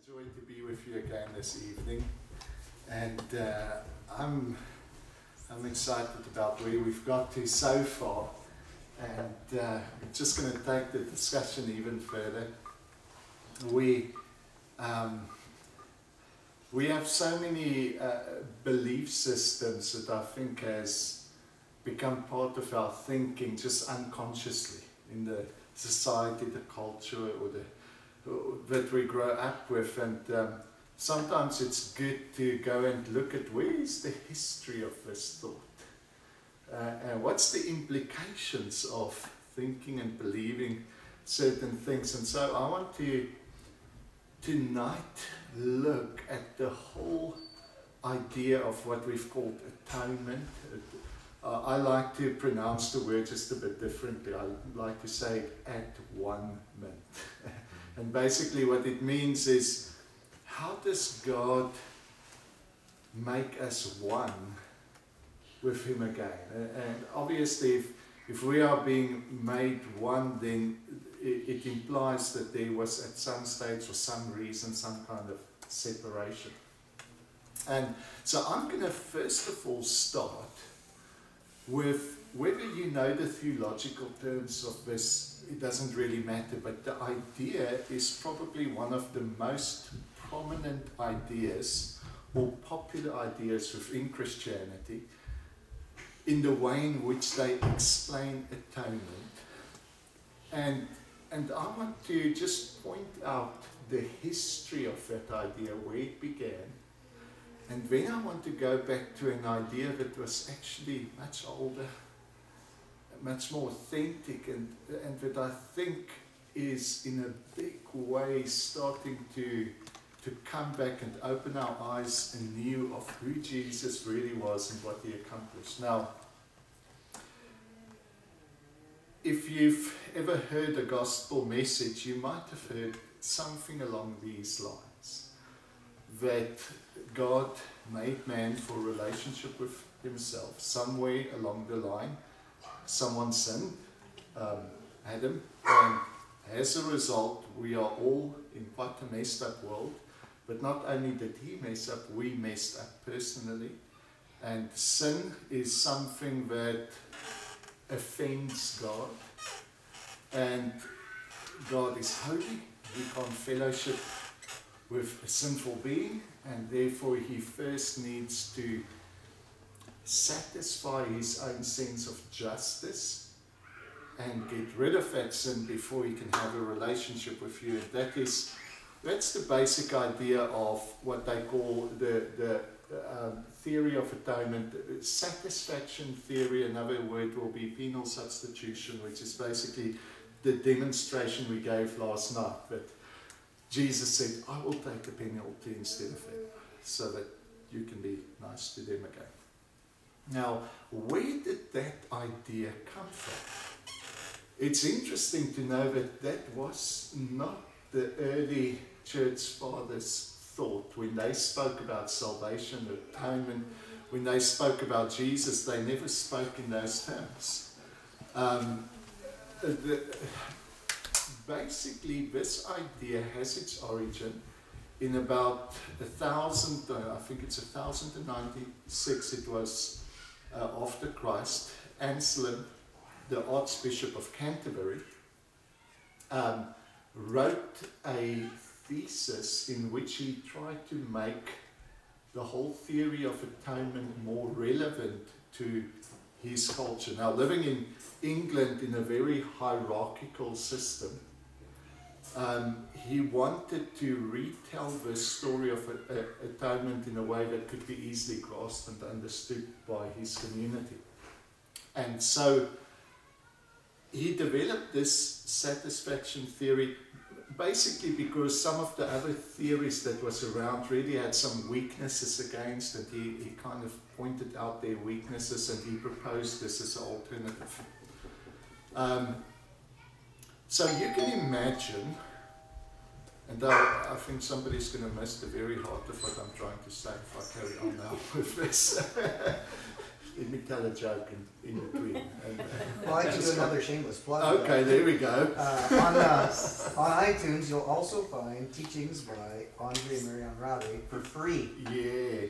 joy to be with you again this evening, and I'm excited about where we've got to so far, and we're just going to take the discussion even further. We have so many belief systems that I think has become part of our thinking just unconsciously in the society, the culture, or that we grow up with, and sometimes it's good to go and look at where is the history of this thought, and what's the implications of thinking and believing certain things. And so I want to tonight look at the whole idea of what we've called atonement. I like to pronounce the word just a bit differently. I like to say at-one-ment. And basically what it means is, how does God make us one with Him again? And obviously if we are being made one, then it implies that there was at some stage, for some reason, some kind of separation. And so I'm going to first of all start with, whether you know the theological terms of this, it doesn't really matter, but the idea is probably one of the most prominent ideas or popular ideas within Christianity in the way in which they explain atonement. And I want to just point out the history of that idea, where it began. And then I want to go back to an idea that was actually much older, much more authentic, and that I think is in a big way starting to come back and open our eyes anew of who Jesus really was and what He accomplished. Now, if you've ever heard a gospel message, you might have heard something along these lines, that God made man for a relationship with Himself. Somewhere along the line, someone sinned, Adam, and as a result, we are all in quite a messed up world. But not only did he mess up, we messed up personally. And sin is something that offends God. And God is holy. We can't fellowship with a sinful being, and therefore He first needs to satisfy His own sense of justice and get rid of that sin before He can have a relationship with you. And that's the basic idea of what they call the theory of atonement. Satisfaction theory, another word will be penal substitution, which is basically the demonstration we gave last night, that Jesus said, I will take the penalty instead of them, so that you can be nice to them again. Now, where did that idea come from? It's interesting to know that that was not the early church fathers' thought. When they spoke about salvation, atonement, when they spoke about Jesus, they never spoke in those terms. Basically, this idea has its origin in about 1096, it was after Christ. Anselm, the Archbishop of Canterbury, wrote a thesis in which he tried to make the whole theory of atonement more relevant to his culture. Now, living in England in a very hierarchical system, he wanted to retell the story of atonement in a way that could be easily grasped and understood by his community. And so he developed this satisfaction theory, basically because some of the other theories that was around really had some weaknesses against, and he kind of pointed out their weaknesses, and he proposed this as an alternative. So you can imagine, and I think somebody's going to miss the very heart of what I'm trying to say if I carry on now with this. Let me tell a joke in between. And, well, I can do another shameless plug. Okay, there we go. On iTunes, you'll also find teachings by Andre and Mary-Anne Rabe for free. Yeah.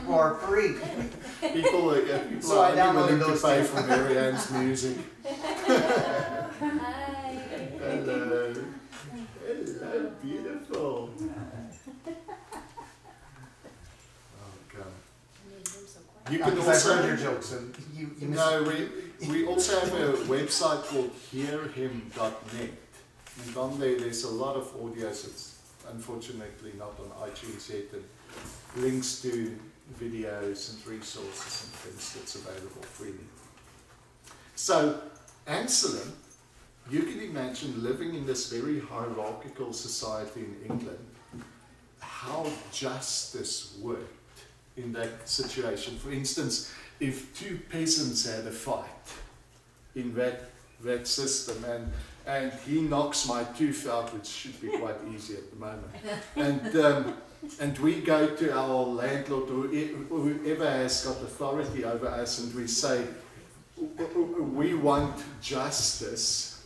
For free. People are only willing to pay for Mary-Anne's music. Hello. Hello, beautiful. You can also, I've heard your jokes, and you no, we also have a website called hearhim.net. And on there's a lot of audios. It's unfortunately not on iTunes yet, and links to videos and resources and things that's available freely. So, Anselm, you can imagine living in this very hierarchical society in England, how justice worked in that situation. For instance, if two peasants had a fight in that system, and he knocks my tooth out, which should be quite easy at the moment, and we go to our landlord or whoever has got authority over us, and we say, we want justice.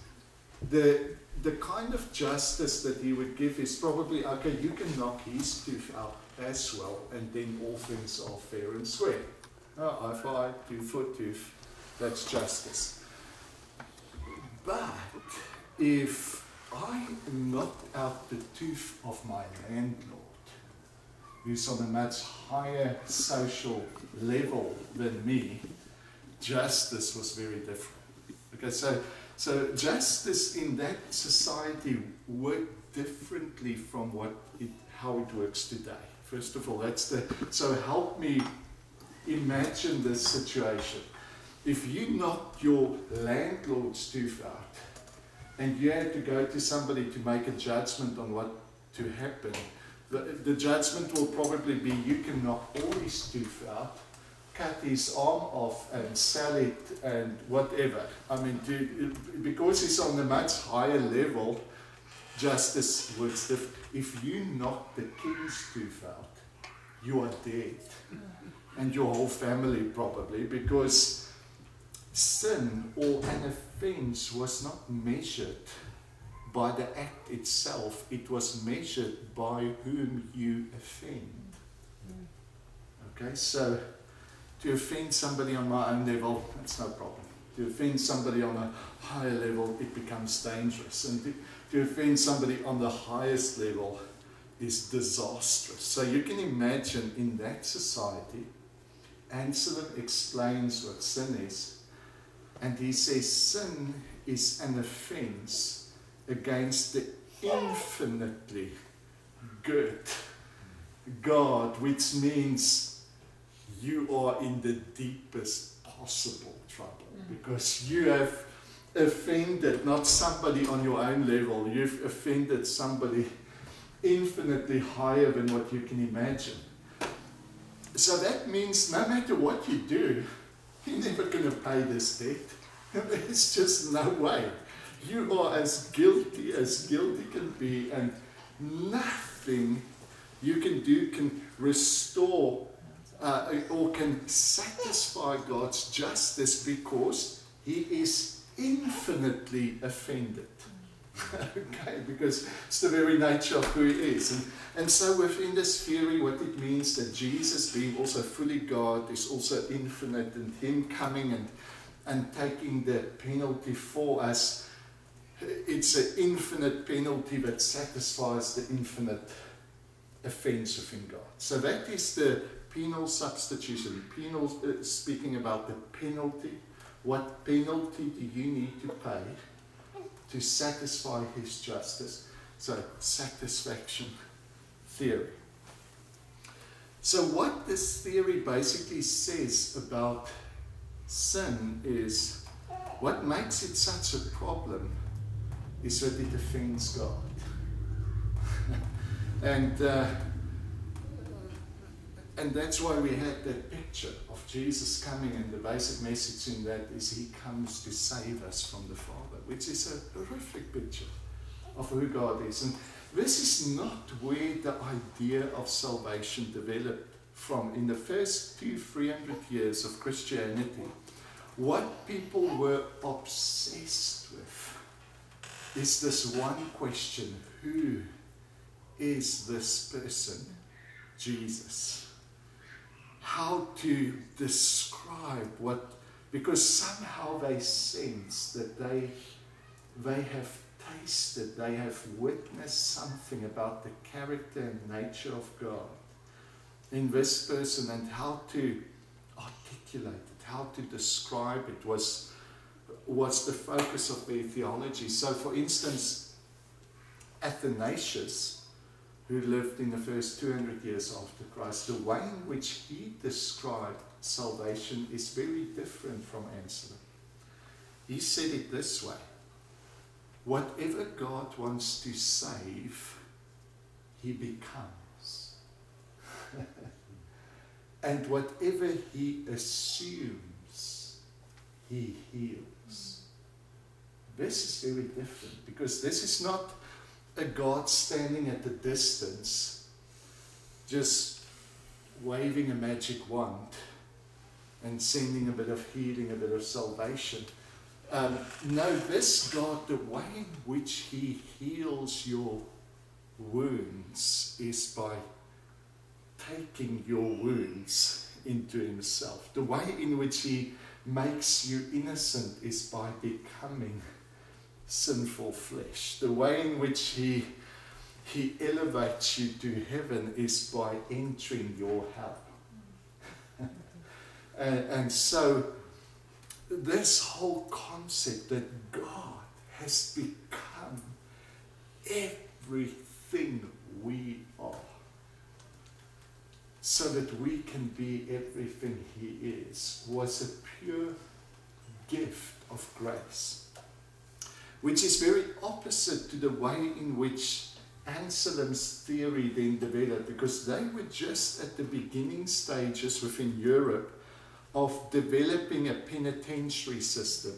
The kind of justice that he would give is probably, okay, you can knock his tooth out as well, and then all things are fair and square. Eye for eye, tooth for tooth, that's justice. But if I knocked out the tooth of my landlord, who's on a much higher social level than me, justice was very different. Okay, so justice in that society worked differently from how it works today. First of all, so help me imagine this situation. If you knocked your landlord's tooth out and you had to go to somebody to make a judgment on what to happen, the judgment will probably be you can knock all his tooth out, cut his arm off and sell it and whatever. I mean, because he's on a much higher level, justice works different. If you knock the king's tooth out, you are dead. And your whole family probably, because sin or an offense was not measured by the act itself, it was measured by whom you offend. Okay, so to offend somebody on my own level, that's no problem. To offend somebody on a higher level, it becomes dangerous. And to offend somebody on the highest level is disastrous. So you can imagine in that society, Anselm explains what sin is, and he says sin is an offense against the infinitely good God, which means you are in the deepest possible trouble, because you have offended not somebody on your own level, you've offended somebody infinitely higher than what you can imagine. So that means no matter what you do, you're never going to pay this debt. There's just no way. You are as guilty can be, and nothing you can do can restore or can satisfy God's justice, because He is infinitely offended. Okay, because it's the very nature of who He is. And so within this theory, what it means that Jesus, being also fully God, is also infinite, and Him coming and taking the penalty for us, it's an infinite penalty that satisfies the infinite offense within God. So that is the penal substitution. Penal, speaking about the penalty. What penalty do you need to pay to satisfy His justice? So, satisfaction theory. So what this theory basically says about sin is, what makes it such a problem is that it offends God. And that's why we had that picture of Jesus coming, and the basic message in that is He comes to save us from the Father, which is a horrific picture of who God is. And this is not where the idea of salvation developed from in the first 200-300 years of Christianity, what people were obsessed with is this one question: who is this person, Jesus? How to describe what, because somehow they sense that they have tasted, they have witnessed something about the character and nature of God in this person, and how to articulate it, how to describe it was the focus of their theology. So for instance, Athanasius, who lived in the first 200 years after Christ, the way in which he described salvation is very different from Anselm. He said it this way: whatever God wants to save, he becomes. And whatever he assumes, he heals. This is very different, because this is not a God standing at a distance, just waving a magic wand and sending a bit of healing, a bit of salvation. No, this God, the way in which he heals your wounds is by taking your wounds into himself. The way in which he makes you innocent is by becoming sinful flesh. The way in which he elevates you to heaven is by entering your hell. and so this whole concept that God has become everything we are, so that we can be everything he is, was a pure gift of grace, which is very opposite to the way in which Anselm's theory then developed, because they were just at the beginning stages within Europe of developing a penitentiary system.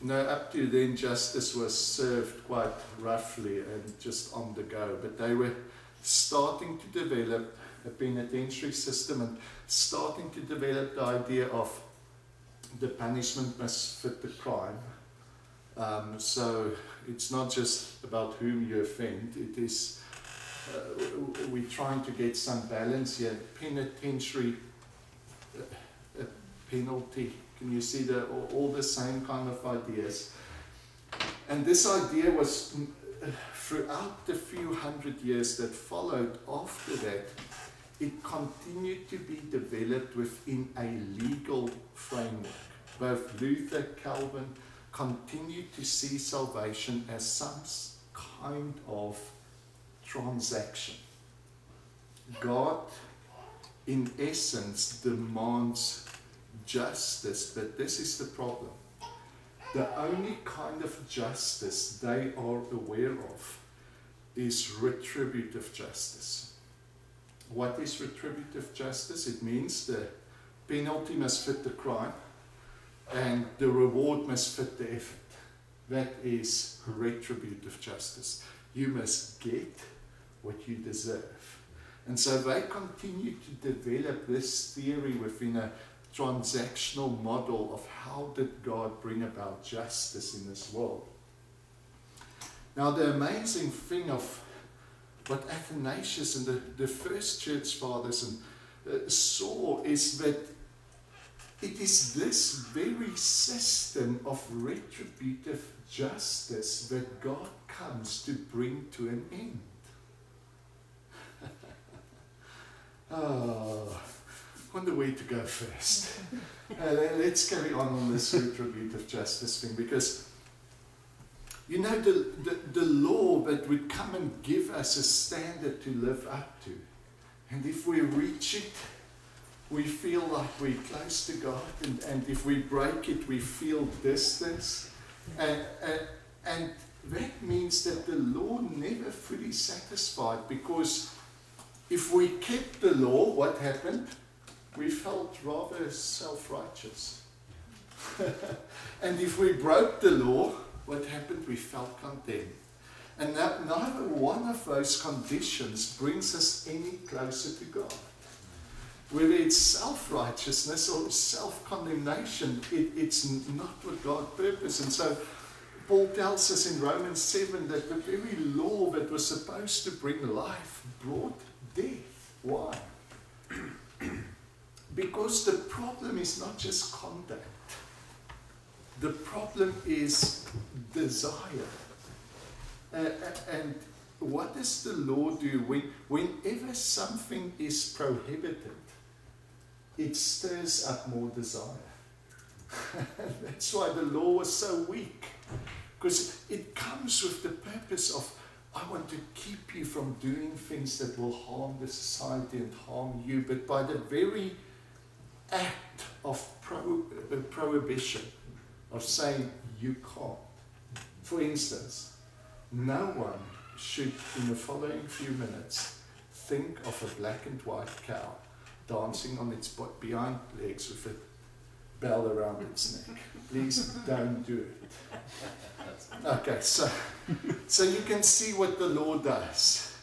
You know, up to then justice was served quite roughly and just on the go, but they were starting to develop a penitentiary system and starting to develop the idea of the punishment must fit the crime. So it's not just about whom you offend, it is, we're trying to get some balance here. Penitentiary, penalty, can you see all the same kind of ideas? And this idea was, throughout the few hundred years that followed after that, it continued to be developed within a legal framework. Both Luther, Calvin continued to see salvation as some kind of transaction. God, in essence, demands justice, but this is the problem. The only kind of justice they are aware of is retributive justice. What is retributive justice? It means the penalty must fit the crime and the reward must fit the effort. That is retributive justice. You must get what you deserve. And so they continue to develop this theory within a transactional model of how did God bring about justice in this world. Now the amazing thing of what Athanasius and the first church fathers saw is that it is this very system of retributive justice that God comes to bring to an end. Oh, wonder where to go first. Let's carry on this retributive justice thing, because you know, the law that would come and give us a standard to live up to. And if we reach it, we feel like we're close to God. And if we break it, we feel distance. And that means that the law never fully satisfied, because if we kept the law, what happened? We felt rather self-righteous. And if we broke the law, what happened? We felt condemned. And neither one of those conditions brings us any closer to God. Whether it's self-righteousness or self-condemnation, it's not what God purposed. And so Paul tells us in Romans 7 that the very law that was supposed to bring life brought death. Why? Because the problem is not just conduct. The problem is desire. And what does the law do? Whenever something is prohibited, it stirs up more desire. That's why the law was so weak. Because it comes with the purpose of, I want to keep you from doing things that will harm the society and harm you. But by the very act of prohibition, of saying you can't. For instance, no one should, in the following few minutes, think of a black and white cow dancing on its behind legs with a bell around its neck. Please don't do it. Okay, so you can see what the law does.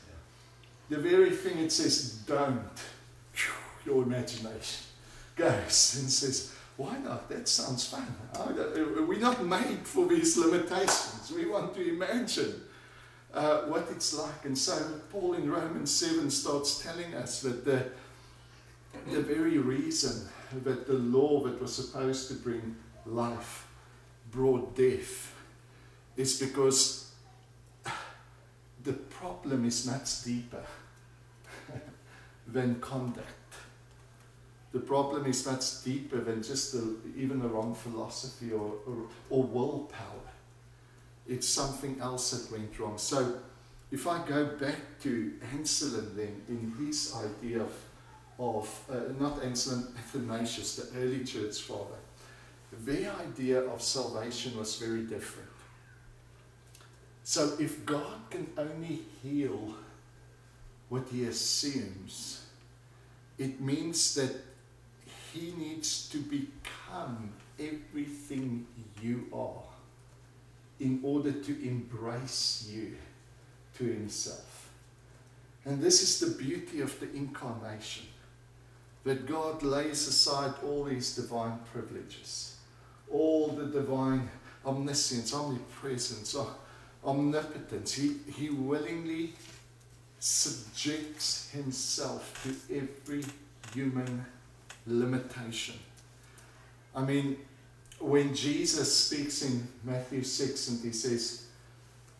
The very thing it says, don't, your imagination goes and says, why not? That sounds fun. We're not made for these limitations. We want to imagine what it's like. And so Paul in Romans 7 starts telling us that the very reason that the law that was supposed to bring life brought death is because the problem is much deeper than conduct. The problem is much deeper than just even the wrong philosophy or willpower. It's something else that went wrong. So if I go back to Anselm then, in his idea not Anselm, Athanasius, the early church father, their idea of salvation was very different. So if God can only heal what he assumes, it means that he needs to become everything you are in order to embrace you to himself. And this is the beauty of the incarnation, that God lays aside all these divine privileges, all the divine omniscience, omnipresence, omnipotence. He willingly subjects himself to every human limitation. I mean, when Jesus speaks in Matthew 6 and he says,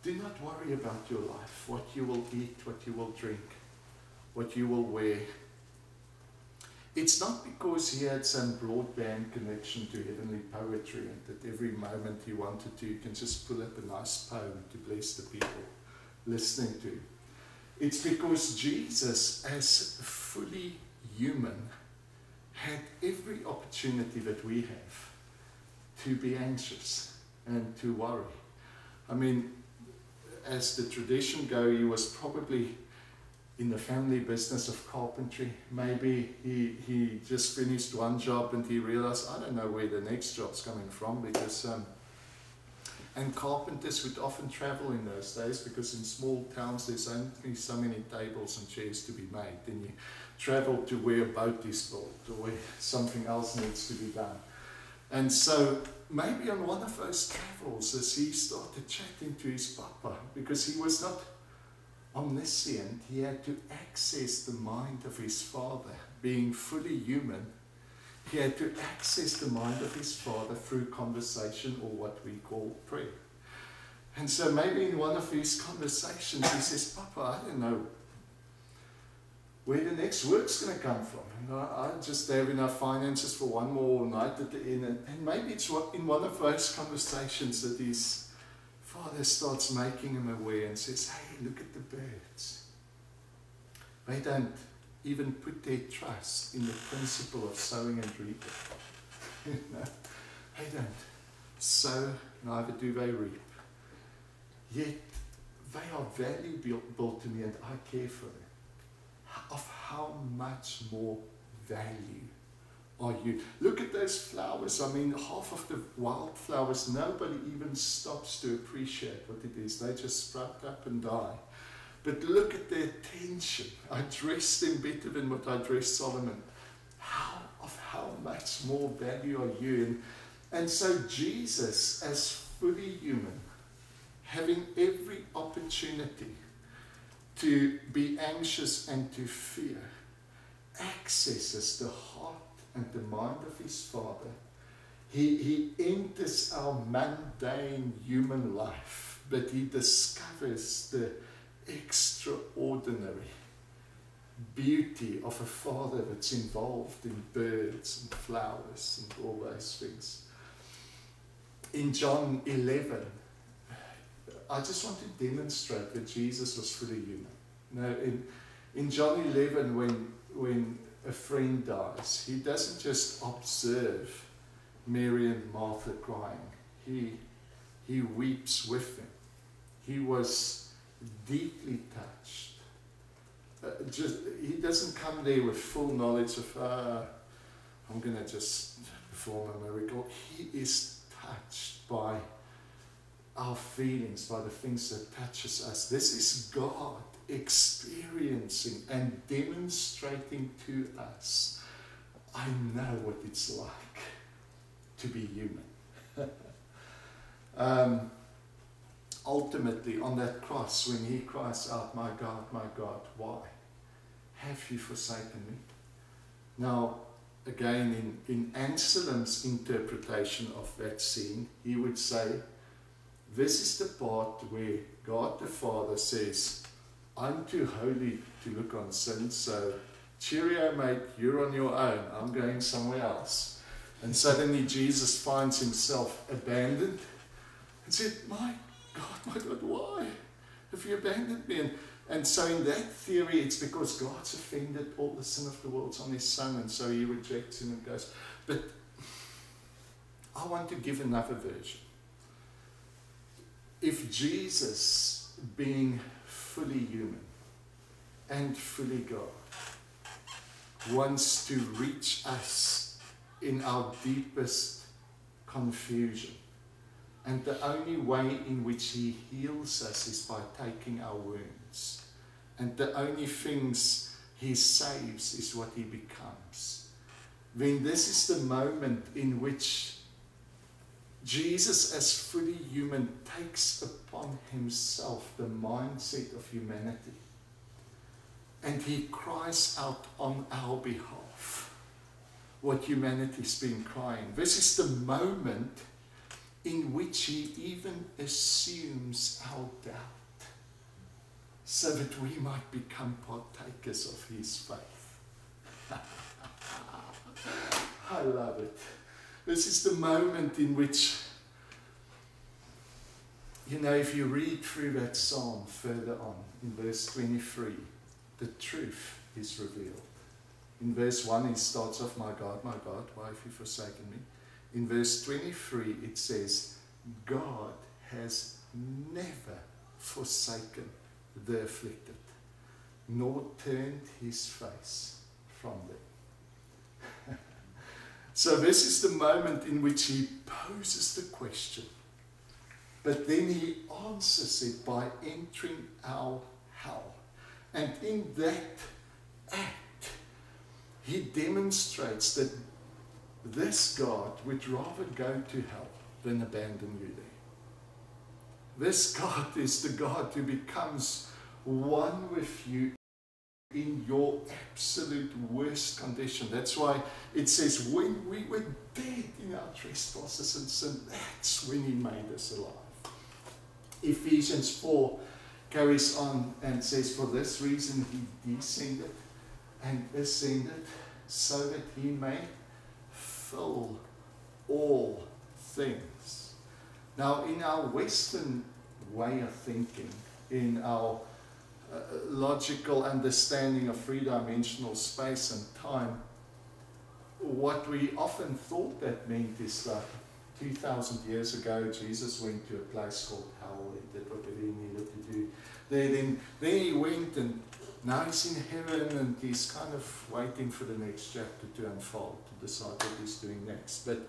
do not worry about your life, what you will eat, what you will drink, what you will wear. It's not because he had some broadband connection to heavenly poetry and that every moment he wanted to, you can just pull up a nice poem to bless the people listening to him. It's because Jesus, as fully human, had every opportunity that we have to be anxious and to worry. I mean, as the tradition goes, he was probably in the family business of carpentry. Maybe he just finished one job and he realized, I don't know where the next job's coming from, because and carpenters would often travel in those days, because in small towns there's only so many tables and chairs to be made. Then you travel to where a boat is built or where something else needs to be done. And so maybe on one of those travels, as he started chatting to his papa, because he was not omniscient, he had to access the mind of his father. Being fully human, he had to access the mind of his father through conversation, or what we call prayer. And so maybe in one of these conversations he says, Papa, I don't know where the next work's going to come from. And I just have enough finances for one more night at the inn. And maybe it's in one of those conversations that his father starts making him aware and says, hey, look at the birds. They don't even put their trust in the principle of sowing and reaping. They don't sow, neither do they reap. Yet they are valuable to me and I care for them. Of how much more value are you? Look at those flowers. I mean, half of the wildflowers, nobody even stops to appreciate what it is. They just sprout up and die. But look at the attention. I dress them better than what I dressed Solomon. much more value are you? And so Jesus, as fully human, having every opportunity to be anxious and to fear, accesses the heart and the mind of his Father. He enters our mundane human life, but he discovers the extraordinary beauty of a Father that's involved in birds and flowers and all those things. In John 11, I just want to demonstrate that Jesus was fully human. Now, in John 11, when a friend dies, he doesn't just observe Mary and Martha crying. He weeps with them. He was deeply touched. He doesn't come there with full knowledge of, I'm going to just perform a miracle. He is touched by our feelings, by the things that touches us. This is God experiencing and demonstrating to us, I know what it's like to be human. Ultimately, on that cross, when he cries out, my God, why have you forsaken me? Now, again, in Anselm's interpretation of that scene, he would say, this is the part where God the Father says, I'm too holy to look on sin, so cheerio mate, you're on your own, I'm going somewhere else. And suddenly Jesus finds himself abandoned and said, my God, why have you abandoned me? And so in that theory, it's because God's offended all the sin of the world's on his Son, and so he rejects him and goes. But I want to give another version. If Jesus, being fully human and fully God, wants to reach us in our deepest confusion, and the only way in which he heals us is by taking our wounds, and the only things he saves is what he becomes, then this is the moment in which Jesus, as fully human, takes upon himself the mindset of humanity, and he cries out on our behalf what humanity's been crying. This is the moment in which he even assumes our doubt, so that we might become partakers of his faith. I love it. This is the moment in which, if you read through that psalm further on, in verse 23, the truth is revealed. In verse 1, it starts off, my God, why have you forsaken me? In verse 23, it says, God has never forsaken the afflicted, nor turned his face from them. So this is the moment in which he poses the question, but then he answers it by entering our hell. And in that act, he demonstrates that this God would rather go to hell than abandon you there. This God is the God who becomes one with you in your absolute worst condition. That's why it says, when we were dead in our trespasses and sin, that's when he made us alive. Ephesians 4 carries on and says, for this reason he descended and ascended, so that he may fill all things. Now, in our Western way of thinking, in our logical understanding of three-dimensional space and time, what we often thought that meant is that 2,000 years ago, Jesus went to a place called hell. He did whatever he needed to do. Then he went, and now he's in heaven, and he's kind of waiting for the next chapter to unfold, to decide what he's doing next. But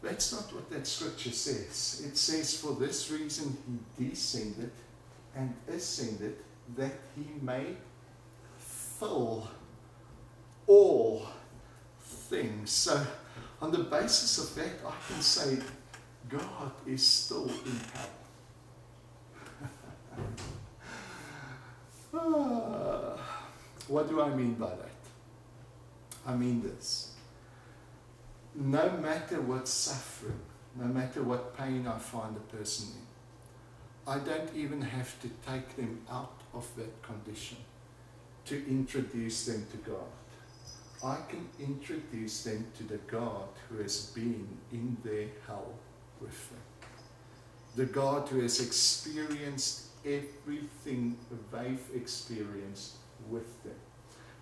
that's not what that scripture says. It says, for this reason he descended and ascended, that he may fill all things. So on the basis of that, I can say God is still in hell. What do I mean by that? I mean this. No matter what suffering, no matter what pain I find a person in, I don't even have to take them out of that condition to introduce them to God. I can introduce them to the God who has been in their hell with them. The God who has experienced everything they've experienced with them.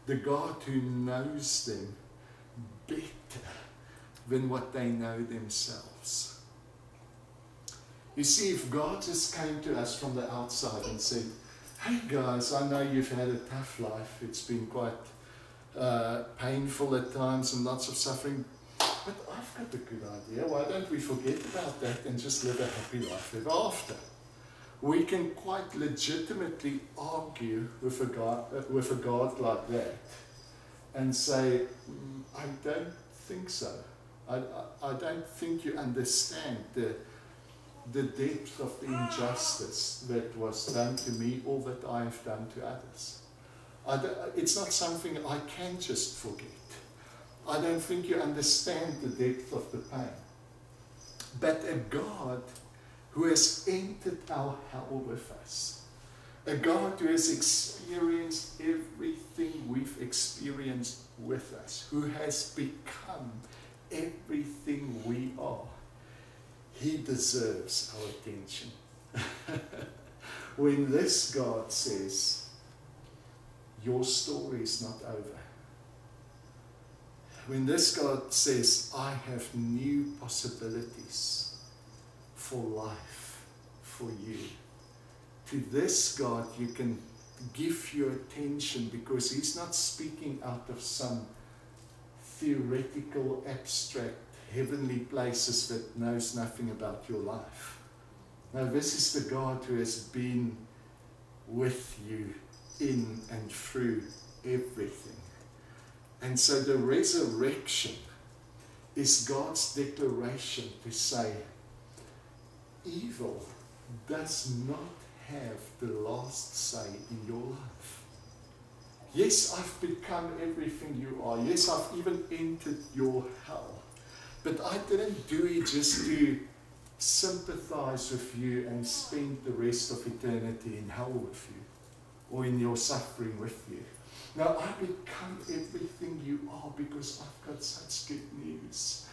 The God who knows them better than what they know themselves. You see, if God just came to us from the outside and said, hey guys, I know you've had a tough life. It's been quite painful at times and lots of suffering. But I've got a good idea. Why don't we forget about that and just live a happy life ever after? We can quite legitimately argue with a God like that and say, I don't think so. I don't think you understand the depth of the injustice that was done to me or that I have done to others. It's not something I can just forget. I don't think you understand the depth of the pain. But a God who has entered our hell with us, a God who has experienced everything we've experienced with us, who has become everything we are, he deserves our attention. When this God says, your story is not over. When this God says, I have new possibilities for life, for you. To this God you can give your attention, because he's not speaking out of some theoretical, abstract, heavenly places that knows nothing about your life. Now this is the God who has been with you in and through everything. And so the resurrection is God's declaration to say, evil does not have the last say in your life. Yes, I've become everything you are. Yes, I've even entered your hell. But I didn't do it just to sympathize with you and spend the rest of eternity in hell with you or in your suffering with you. Now, I become everything you are because I've got such good news.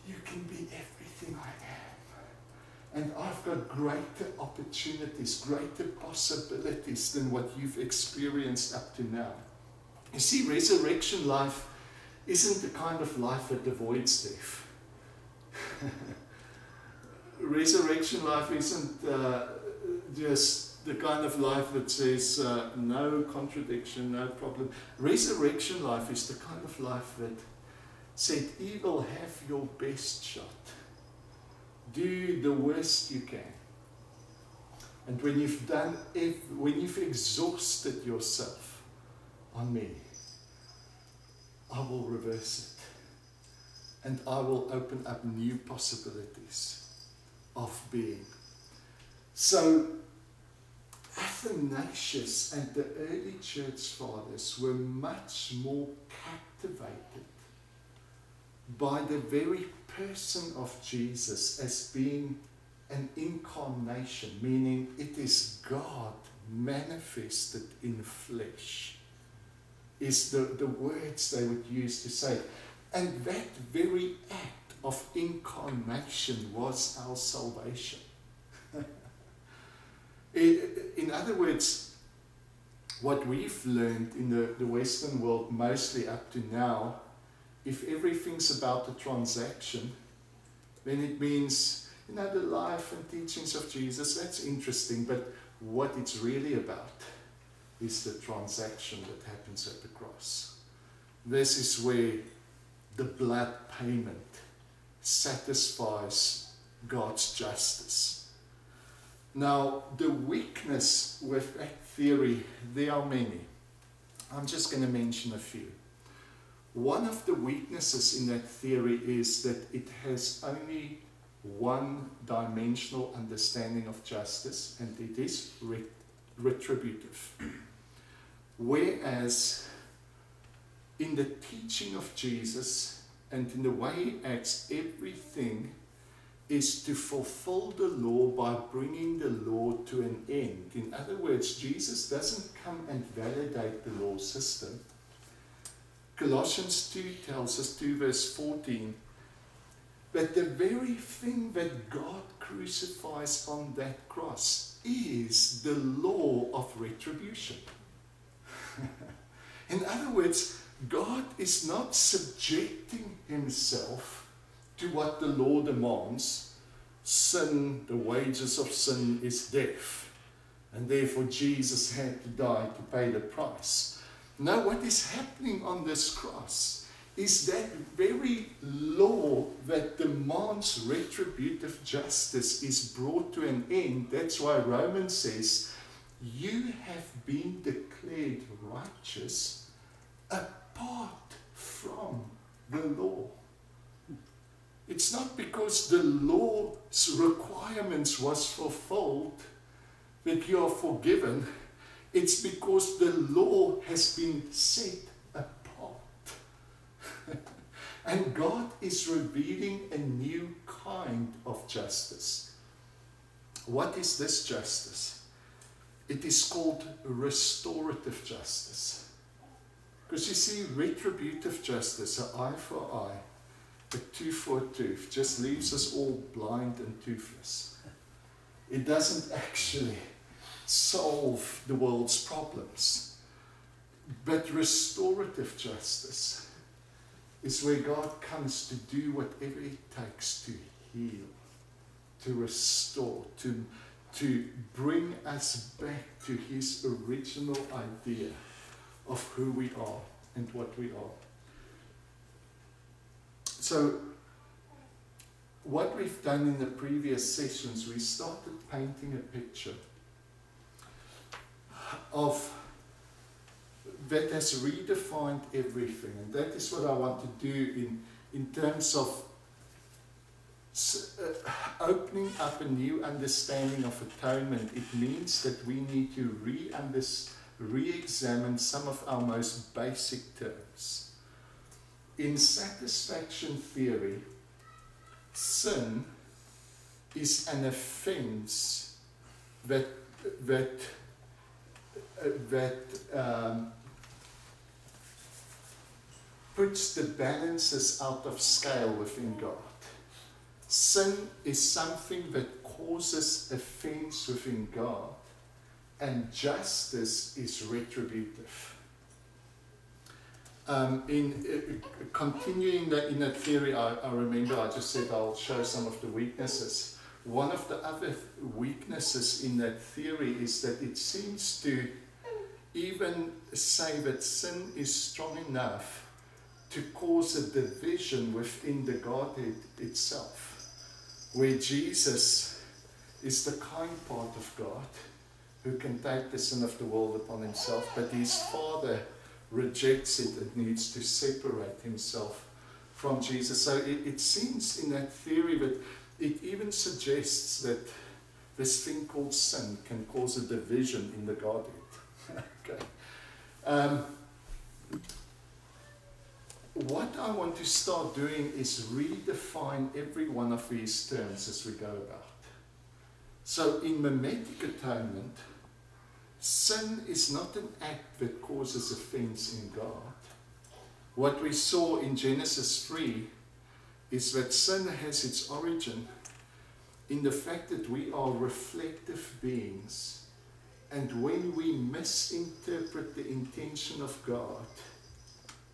You can be everything I am. And I've got greater opportunities, greater possibilities than what you've experienced up to now. You see, resurrection life isn't the kind of life that avoids death. Resurrection life isn't just the kind of life that says no contradiction, no problem. Resurrection life is the kind of life that said, evil, have your best shot. Do the worst you can. And when you've done when you've exhausted yourself on me, I will reverse it. And I will open up new possibilities of being. So Athanasius and the early church fathers were much more captivated by the very person of Jesus as being an incarnation, meaning it is God manifested in flesh, is the words they would use to say. And that very act of incarnation was our salvation. In other words, what we've learned in the Western world mostly up to now, if everything's about the transaction, then it means, the life and teachings of Jesus, that's interesting, but what it's really about is the transaction that happens at the cross. This is where the blood payment satisfies God's justice. Now, the weakness with that theory, there are many. I'm just going to mention a few. one of the weaknesses in that theory is that it has only one-dimensional understanding of justice, and it is retributive. Whereas in the teaching of Jesus and in the way he acts, everything is to fulfill the law by bringing the law to an end. In other words, Jesus doesn't come and validate the law system. Colossians 2 tells us, 2 verse 14, that the very thing that God crucifies on that cross is the law of retribution. In other words, God is not subjecting himself to what the law demands. Sin, the wages of sin is death, and therefore Jesus had to die to pay the price. Now what is happening on this cross is that very law that demands retributive justice is brought to an end. That's why Romans says, you have been declared righteous apart from the law. It's not because the law's requirements was fulfilled that you are forgiven. It's because the law has been set apart. And God is revealing a new kind of justice. What is this justice? It is called restorative justice. Because you see, retributive justice, an eye for eye, a tooth for a tooth, just leaves us all blind and toothless. It doesn't actually solve the world's problems. But restorative justice is where God comes to do whatever it takes to heal, to restore, to bring us back to his original idea of who we are and what we are. So, what we've done in the previous sessions, we started painting a picture of that has redefined everything, and that is what I want to do in terms of opening up a new understanding of atonement. It means that we need to re-examine some of our most basic terms. In satisfaction theory, sin is an offense that puts the balances out of scale within God. Sin is something that causes offense within God, and justice is retributive. Continuing in that theory, I remember I just said I'll show some of the weaknesses. One of the other weaknesses in that theory is that it seems to even say that sin is strong enough to cause a division within the Godhead itself, where Jesus is the kind part of God who can take the sin of the world upon himself, but his Father rejects it and needs to separate himself from Jesus. So it seems in that theory that it even suggests that this thing called sin can cause a division in the Godhead. Okay. What I want to start doing is redefine every one of these terms as we go about. So in mimetic atonement, sin is not an act that causes offense in God. What we saw in Genesis 3 is that sin has its origin in the fact that we are reflective beings, and when we misinterpret the intention of God,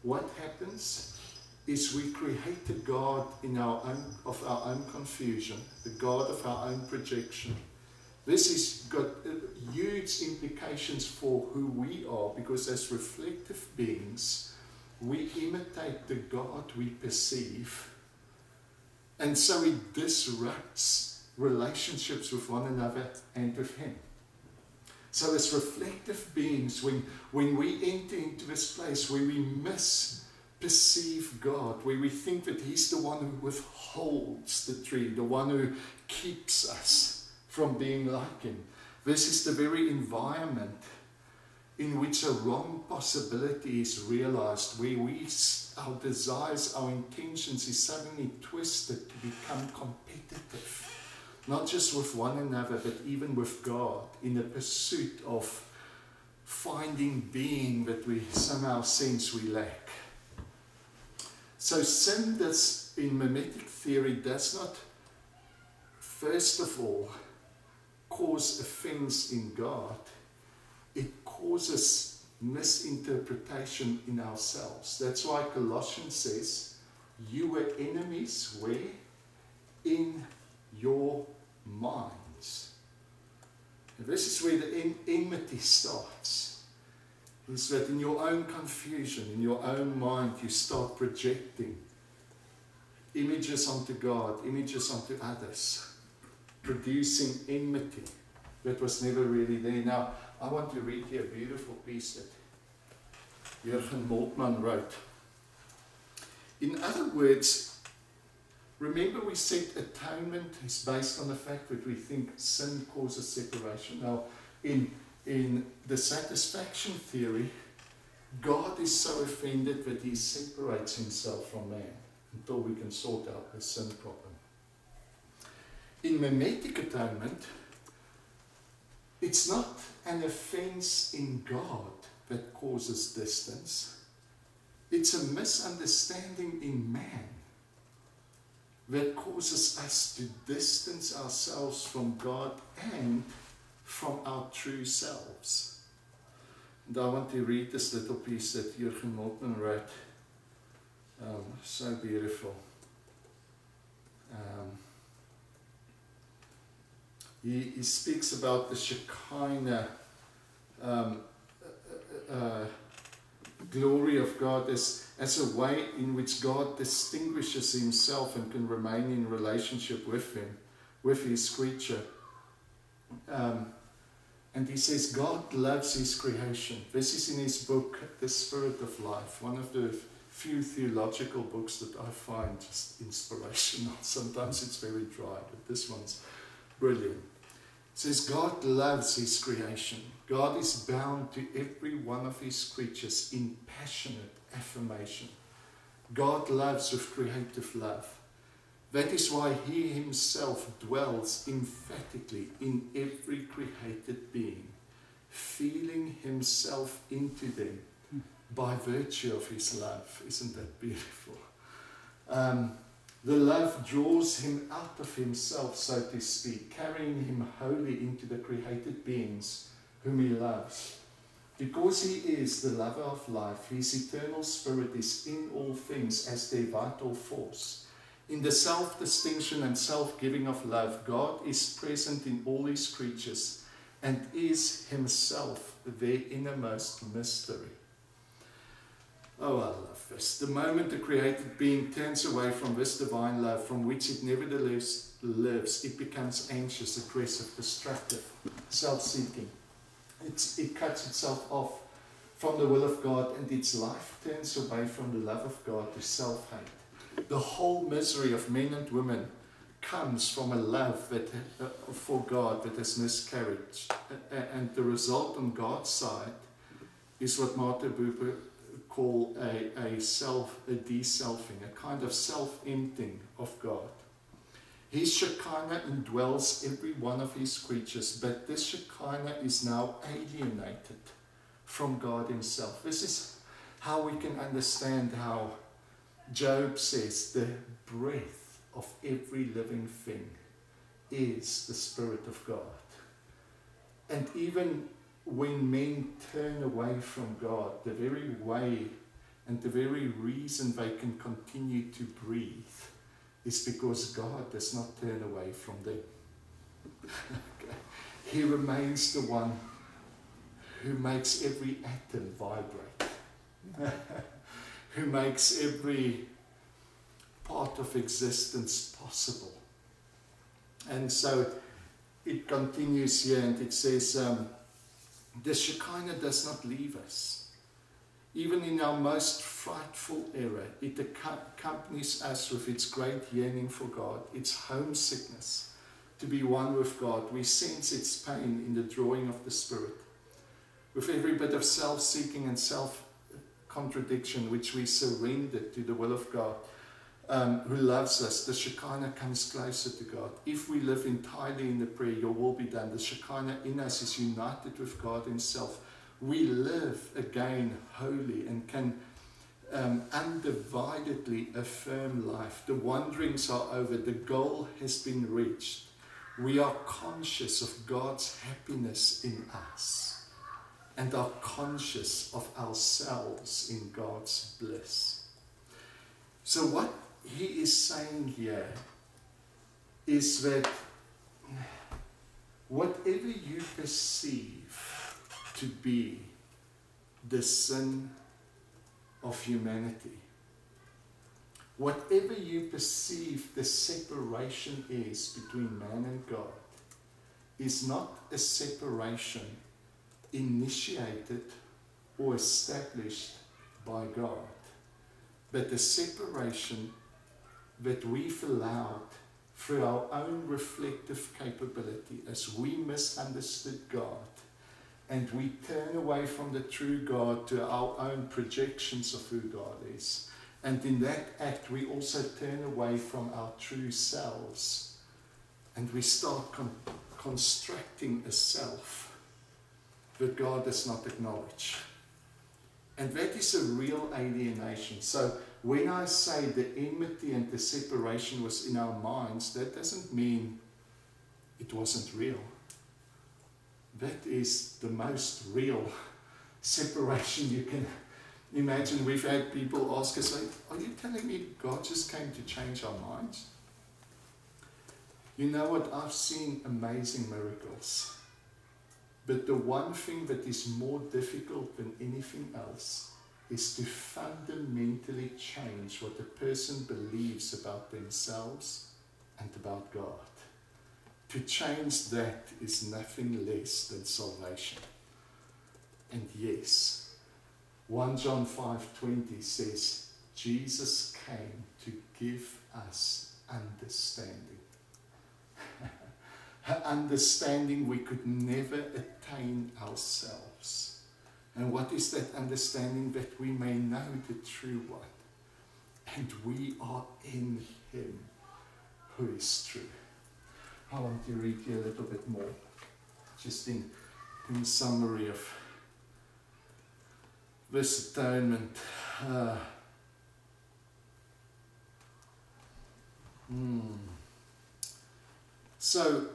what happens is we create a God of our own confusion, the God of our own projection. This has got huge implications for who we are, because as reflective beings, we imitate the God we perceive, and so it disrupts relationships with one another and with him. So as reflective beings, when we enter into this place where we misperceive perceive God, where we think that He's the one who withholds the tree, the one who keeps us from being like Him. This is the very environment in which a wrong possibility is realized, where our desires, our intentions is suddenly twisted to become competitive, not just with one another, but even with God, in the pursuit of finding being that we somehow sense we lack. So sin, in mimetic theory, does not, first of all, cause offense in God. It causes misinterpretation in ourselves. That's why Colossians says, you were enemies where? In your minds. And this is where the enmity starts. Is that in your own confusion, in your own mind, you start projecting images onto God, images onto others, producing enmity that was never really there. Now, I want to read here a beautiful piece that Jürgen Moltmann wrote. In other words, remember we said atonement is based on the fact that we think sin causes separation. Now, in the satisfaction theory, God is so offended that He separates Himself from man until we can sort out the sin problem. In mimetic atonement, it's not an offense in God that causes distance. It's a misunderstanding in man that causes us to distance ourselves from God and from our true selves. And I want to read this little piece that Jürgen Moltmann wrote. So beautiful. He speaks about the Shekinah glory of God as a way in which God distinguishes Himself and can remain in relationship with Him, with His creature. And he says God loves His creation. This is in his book, The Spirit of Life, one of the few theological books that I find just inspirational. Sometimes it's very dry, but this one's brilliant. It says God loves His creation. God is bound to every one of His creatures in passionate affirmation. God loves with creative love. That is why He Himself dwells emphatically in every created being, feeling Himself into them by virtue of His love. Isn't that beautiful? The love draws Him out of Himself, so to speak, carrying Him wholly into the created beings whom He loves. Because He is the lover of life, His eternal spirit is in all things as their vital force. In the self-distinction and self-giving of love, God is present in all His creatures and is Himself their innermost mystery. Oh, I love this. The moment the created being turns away from this divine love, from which it nevertheless lives, it becomes anxious, aggressive, destructive, self-seeking. It cuts itself off from the will of God, and its life turns away from the love of God to self-hate. The whole misery of men and women comes from a love that, for God that has miscarried. And the result on God's side is what Martha Buber call a de-selfing, a kind of self-emptying of God. His Shekinah indwells every one of His creatures, but this Shekinah is now alienated from God Himself. This is how we can understand how Job says the breath of every living thing is the Spirit of God. And even when men turn away from God, the very way and the very reason they can continue to breathe is because God does not turn away from them. Okay. He remains the one who makes every atom vibrate. Who makes every part of existence possible. And so it continues here and it says, the Shekinah does not leave us. Even in our most frightful era, it accompanies us with its great yearning for God, its homesickness to be one with God. We sense its pain in the drawing of the Spirit. With every bit of self-seeking and self-contradiction which we surrender to the will of God, who loves us, the Shekinah comes closer to God. If we live entirely in the prayer, your will be done, the Shekinah in us is united with God himself. We live again holy and can undividedly affirm life. The wanderings are over. The goal has been reached. We are conscious of God's happiness in us and are conscious of ourselves in God's bliss. So what he is saying here is that whatever you perceive to be the sin of humanity, whatever you perceive the separation is between man and God, is not a separation initiated or established by God, but a separation that we've allowed through our own reflective capability as we misunderstood God and we turn away from the true God to our own projections of who God is. And in that act, we also turn away from our true selves and we start constructing a self that God does not acknowledge. And that is a real alienation. So when I say the enmity and the separation was in our minds, that doesn't mean it wasn't real. That is the most real separation you can imagine. We've had people ask us, like, are you telling me God just came to change our minds? You know what? I've seen amazing miracles. But the one thing that is more difficult than anything else is to fundamentally change what a person believes about themselves and about God. To change that is nothing less than salvation. And yes, 1 John 5:20 says, Jesus came to give us understanding. Understanding we could never attain ourselves. And what is that understanding? That we may know the true one. And we are in him who is true. I want to read you a little bit more, just in summary of this atonement. So,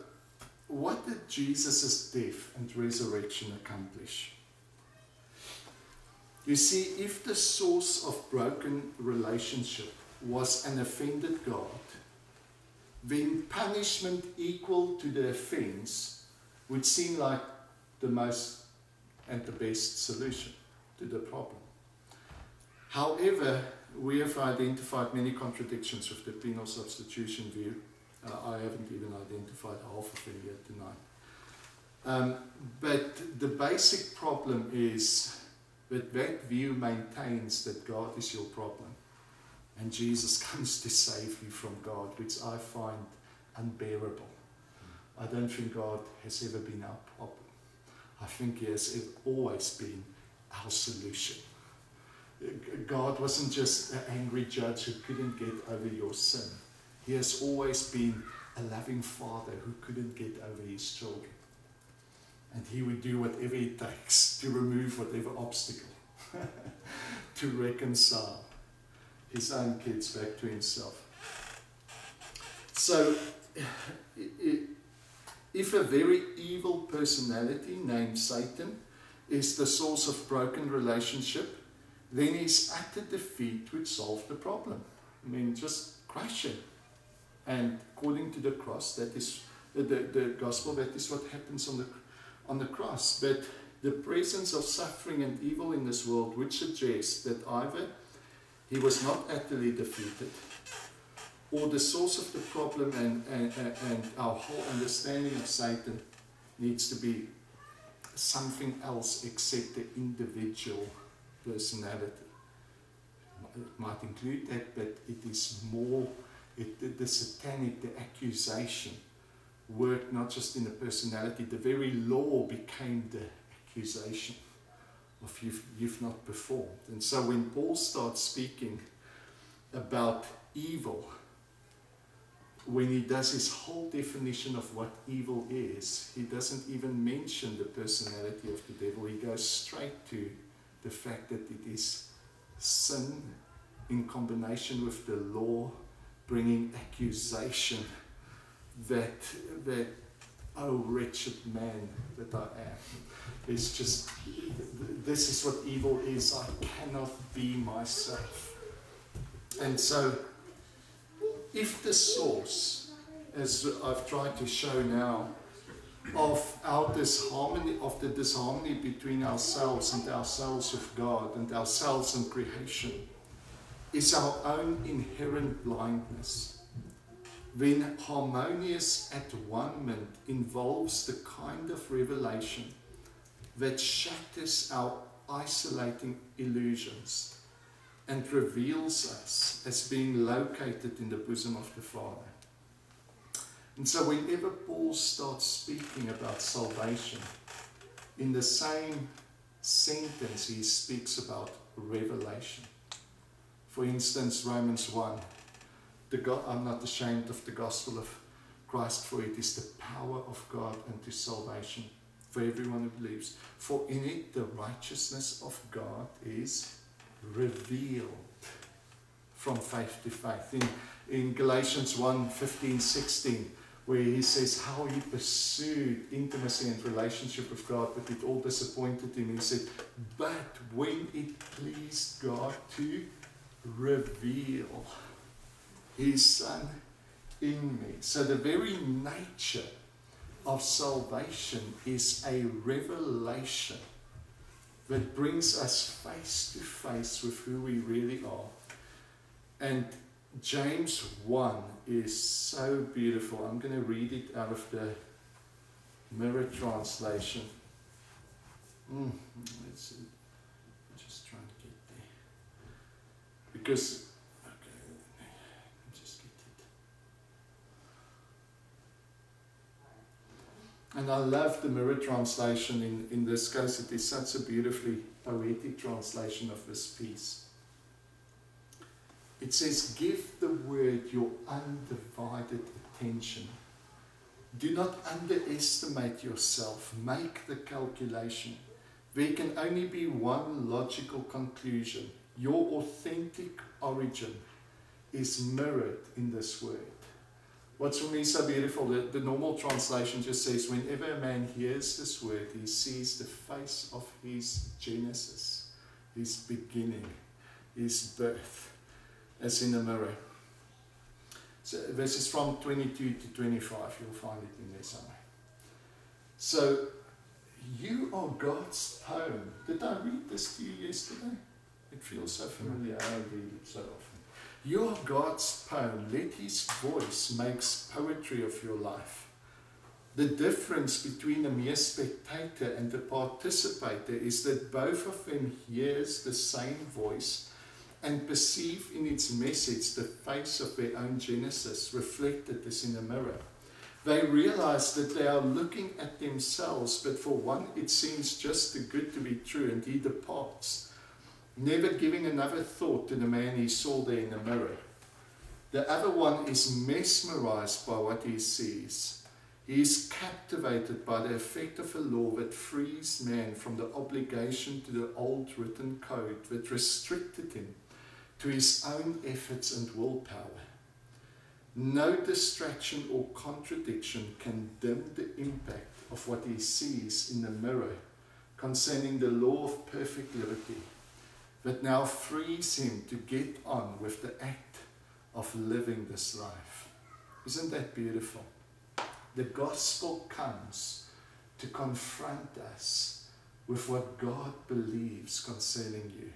what did Jesus' death and resurrection accomplish? You see, if the source of broken relationship was an offended God, then punishment equal to the offense would seem like the most and the best solution to the problem. However, we have identified many contradictions with the penal substitution view. I haven't even identified half of them yet tonight. But the basic problem is that that view maintains that God is your problem. And Jesus comes to save you from God, which I find unbearable. I don't think God has ever been our problem. I think he has always been our solution. God wasn't just an angry judge who couldn't get over your sin. He has always been a loving father who couldn't get over his children. And he would do whatever it takes to remove whatever obstacle, to reconcile his own kids back to himself. So, if a very evil personality named Satan is the source of broken relationship, then his utter defeat would solve the problem. I mean, just crush him. And according to the cross, that is the gospel, that is what happens on the cross. But the presence of suffering and evil in this world would suggest that either he was not utterly defeated, or the source of the problem and our whole understanding of Satan needs to be something else except the individual personality. It might include that, but it is more, the satanic, the accusation, worked not just in the personality, the very law became the accusation of you've not performed. And so when Paul starts speaking about evil, when he does his whole definition of what evil is, he doesn't even mention the personality of the devil. He goes straight to the fact that it is sin in combination with the law, bringing accusation that oh wretched man that I am. It's just, this is what evil is. I cannot be myself. And so, if the source, as I've tried to show now, of our disharmony, of the disharmony between ourselves and ourselves with God and ourselves and creation, is our own inherent blindness, then harmonious at-one-ment involves the kind of revelation that shatters our isolating illusions and reveals us as being located in the bosom of the Father. And so whenever Paul starts speaking about salvation, in the same sentence he speaks about revelation. For instance, Romans 1, I'm not ashamed of the gospel of Christ, for it is the power of God unto salvation for everyone who believes. For in it the righteousness of God is revealed from faith to faith. In Galatians 1, 15, 16, where he says how he pursued intimacy and relationship with God, but it all disappointed him. He said, but when it pleased God to reveal his Son in me. So the very nature of salvation is a revelation that brings us face to face with who we really are. And James 1 is so beautiful. I'm going to read it out of the Mirror translation. Let's see. I'm just trying to get there. Because, okay, let me just get it. And I love the Mirror translation in this case. It is such a beautifully poetic translation of this piece. It says, give the word your undivided attention. Do not underestimate yourself. Make the calculation. There can only be one logical conclusion. Your authentic origin is mirrored in this word. What's for me so beautiful, the normal translation just says, whenever a man hears this word, he sees the face of his genesis, his beginning, his birth, as in a mirror. So this is from 22 to 25, you'll find it in there somewhere. So, you are God's poem. Did I read this to you yesterday? It feels so familiar, I read it so often. You are God's poem. Let his voice make poetry of your life. The difference between a mere spectator and a participator is that both of them hears the same voice and perceive in its message the face of their own genesis reflected as in a mirror. They realize that they are looking at themselves, but for one it seems just too good to be true, and he departs, never giving another thought to the man he saw there in the mirror. The other one is mesmerized by what he sees. He is captivated by the effect of a law that frees man from the obligation to the old written code that restricted him to his own efforts and willpower. No distraction or contradiction can dim the impact of what he sees in the mirror concerning the law of perfect liberty that now frees him to get on with the act of living this life. Isn't that beautiful? The gospel comes to confront us with what God believes concerning you.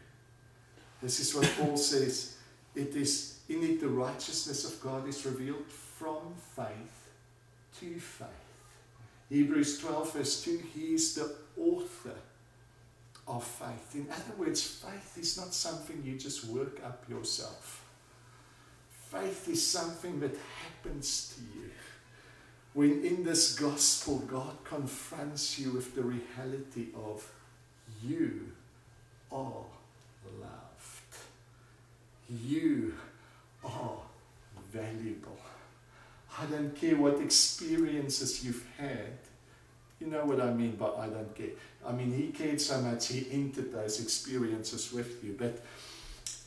This is what Paul says, it is in it the righteousness of God is revealed from faith to faith. Hebrews 12 verse 2, he is the author of faith. In other words, faith is not something you just work up yourself. Faith is something that happens to you. When in this gospel, God confronts you with the reality of you are loved. You are valuable. I don't care what experiences you've had. You know what I mean by I don't care. I mean, he cared so much, he entered those experiences with you. But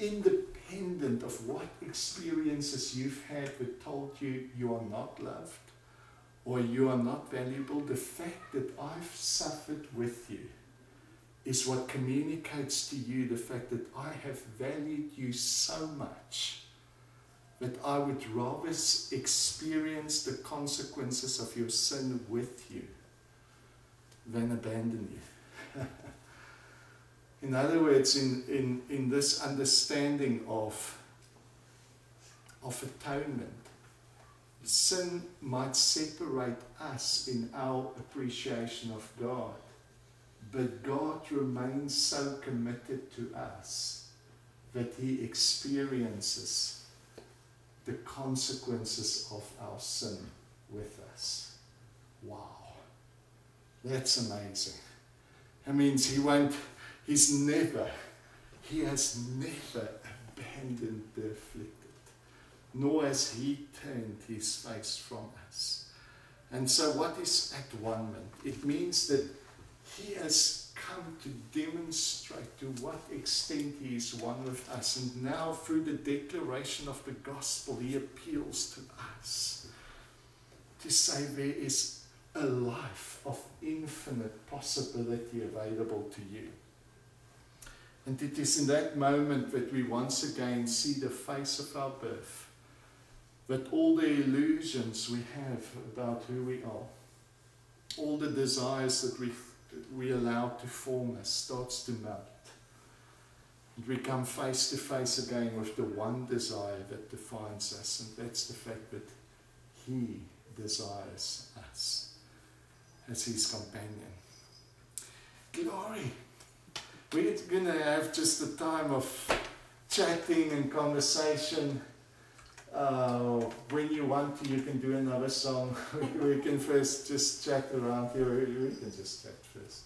independent of what experiences you've had that told you you are not loved or you are not valuable, the fact that I've suffered with you is what communicates to you the fact that I have valued you so much that I would rather experience the consequences of your sin with you than abandon you. In other words, in this understanding of atonement, sin might separate us in our appreciation of God, but God remains so committed to us that he experiences the consequences of our sin with us. Wow. That's amazing. That means he has never abandoned the afflicted, nor has he turned his face from us. And so what is atonement? It means that he has come to demonstrate to what extent he is one with us. And now through the declaration of the gospel, he appeals to us to say there is a life of infinite possibility available to you. And it is in that moment that we once again see the face of our birth, that all the illusions we have about who we are, all the desires that we allow to form us starts to melt. And we come face to face again with the one desire that defines us, and that's the fact that he desires us as his companion. Glory! We're going to have just a time of chatting and conversation. When you want to, you can do another song. We can first just chat around here. We can just chat first.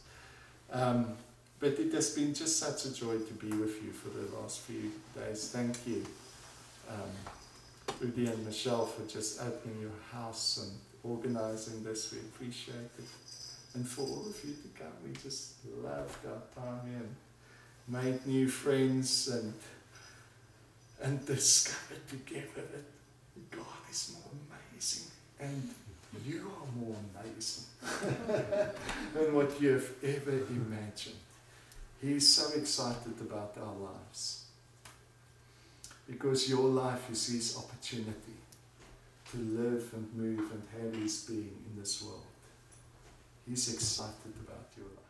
But it has been just such a joy to be with you for the last few days. Thank you, Rudy and Michelle, for just opening your house and organizing this. We appreciate it. And for all of you to come, we just loved our time here and made new friends and discovered together that God is more amazing and you are more amazing than what you have ever imagined. He is so excited about our lives because your life is his opportunity to live and move and have his being in this world. He's excited about your life.